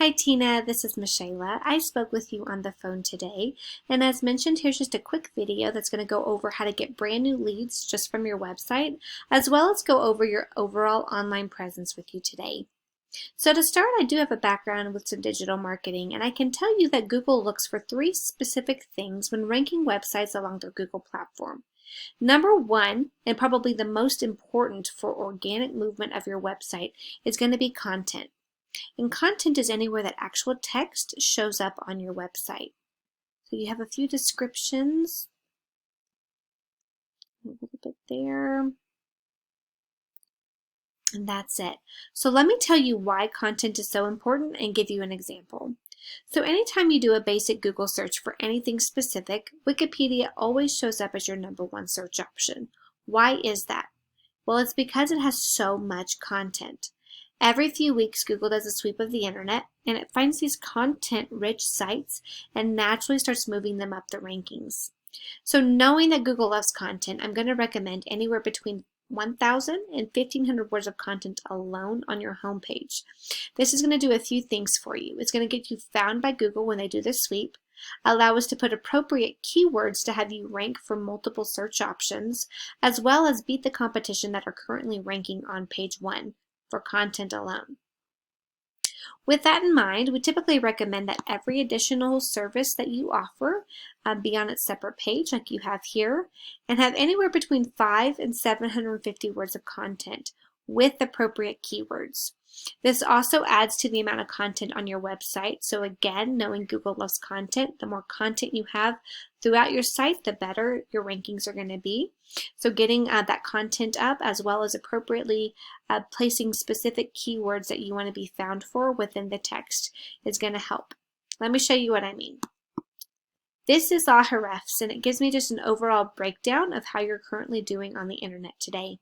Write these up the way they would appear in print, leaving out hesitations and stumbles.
Hi Tina, this is Michaela. I spoke with you on the phone today, and as mentioned, here's just a quick video that's going to go over how to get brand new leads just from your website, as well as go over your overall online presence with you today. So to start, I do have a background with some digital marketing, and I can tell you that Google looks for three specific things when ranking websites along their Google platform. Number one, and probably the most important for organic movement of your website, is going to be content. And content is anywhere that actual text shows up on your website. So you have a few descriptions, a little bit there, and that's it. So let me tell you why content is so important and give you an example. So anytime you do a basic Google search for anything specific, Wikipedia always shows up as your #1 search option. Why is that? Well, it's because it has so much content. Every few weeks, Google does a sweep of the internet, and it finds these content-rich sites and naturally starts moving them up the rankings. So knowing that Google loves content, I'm going to recommend anywhere between 1,000 and 1,500 words of content alone on your homepage. This is going to do a few things for you. It's going to get you found by Google when they do the sweep, allow us to put appropriate keywords to have you rank for multiple search options, as well as beat the competition that are currently ranking on page 1 for content alone. With that in mind, we typically recommend that every additional service that you offer be on its separate page like you have here, and have anywhere between 5 and 750 words of content with appropriate keywords. This also adds to the amount of content on your website. So again, knowing Google loves content, the more content you have throughout your site, the better your rankings are going to be. So getting that content up, as well as appropriately placing specific keywords that you want to be found for within the text, is going to help. Let me show you what I mean. This is Ahrefs, and it gives me just an overall breakdown of how you're currently doing on the internet today.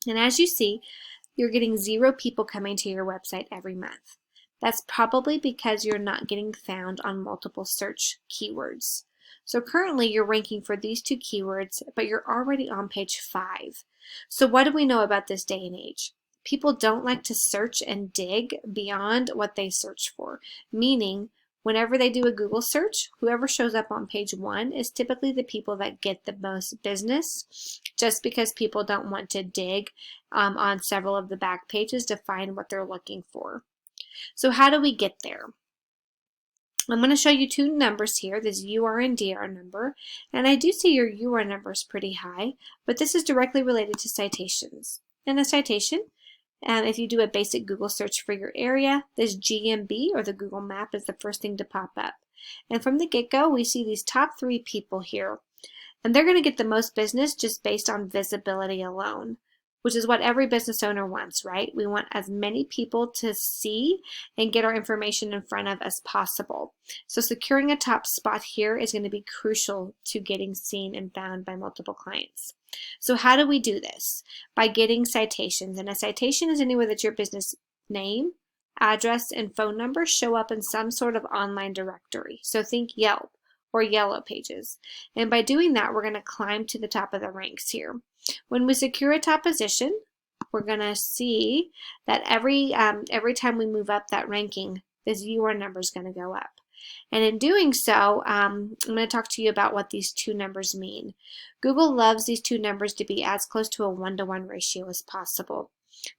And as you see, you're getting 0 people coming to your website every month. That's probably because you're not getting found on multiple search keywords. So currently you're ranking for these 2 keywords, but you're already on page 5. So what do we know about this day and age? People don't like to search and dig beyond what they search for, meaning whenever they do a Google search, whoever shows up on page 1 is typically the people that get the most business, just because people don't want to dig on several of the back pages to find what they're looking for. So how do we get there? I'm going to show you 2 numbers here, this UR and DR number, and I do see your UR number is pretty high, but this is directly related to citations. And a citation, if you do a basic Google search for your area, this GMB or the Google map is the first thing to pop up. And from the get-go, we see these top 3 people here. And they're going to get the most business just based on visibility alone, which is what every business owner wants, right? We want as many people to see and get our information in front of as possible. So securing a top spot here is going to be crucial to getting seen and found by multiple clients. So how do we do this? By getting citations. And a citation is anywhere that your business name, address, and phone number show up in some sort of online directory. So think Yelp or Yellow Pages. And by doing that, we're going to climb to the top of the ranks here. When we secure a top position, we're going to see that every time we move up that ranking, this UR number is going to go up. And in doing so, I'm going to talk to you about what these 2 numbers mean. Google loves these 2 numbers to be as close to a 1-to-1 ratio as possible.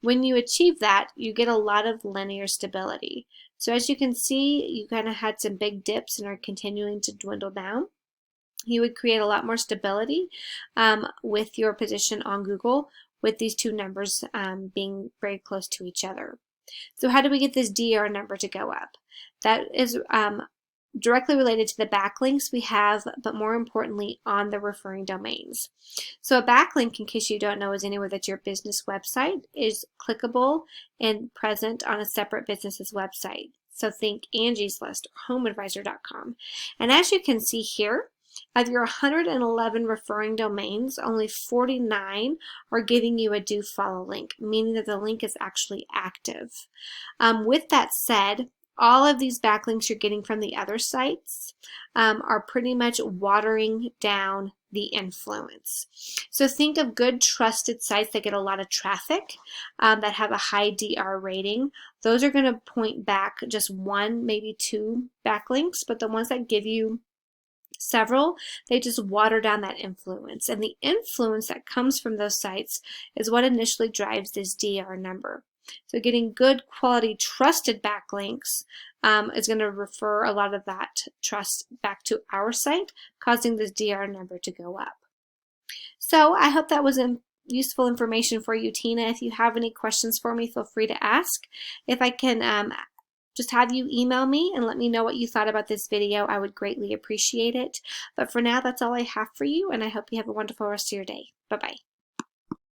When you achieve that, you get a lot of linear stability. So as you can see, you kind of had some big dips and are continuing to dwindle down. You would create a lot more stability with your position on Google with these 2 numbers being very close to each other. So how do we get this DR number to go up? That is directly related to the backlinks we have, but more importantly on the referring domains. So a backlink, in case you don't know, is anywhere that your business website is clickable and present on a separate business's website. So think Angie's List or HomeAdvisor.com. And as you can see here, of your 111 referring domains, only 49 are giving you a do follow link, meaning that the link is actually active. With that said, all of these backlinks you're getting from the other sites are pretty much watering down the influence. So think of good trusted sites that get a lot of traffic, that have a high DR rating. Those are going to point back just one, maybe two backlinks, but the ones that give you several, they just water down that influence. And the influence that comes from those sites is what initially drives this DR number. So getting good quality trusted backlinks is going to refer a lot of that trust back to our site, causing this DR number to go up. So I hope that was useful information for you, Tina. If you have any questions for me, feel free to ask. If I can just have you email me and let me know what you thought about this video, I would greatly appreciate it. But for now, that's all I have for you, and I hope you have a wonderful rest of your day. Bye-bye.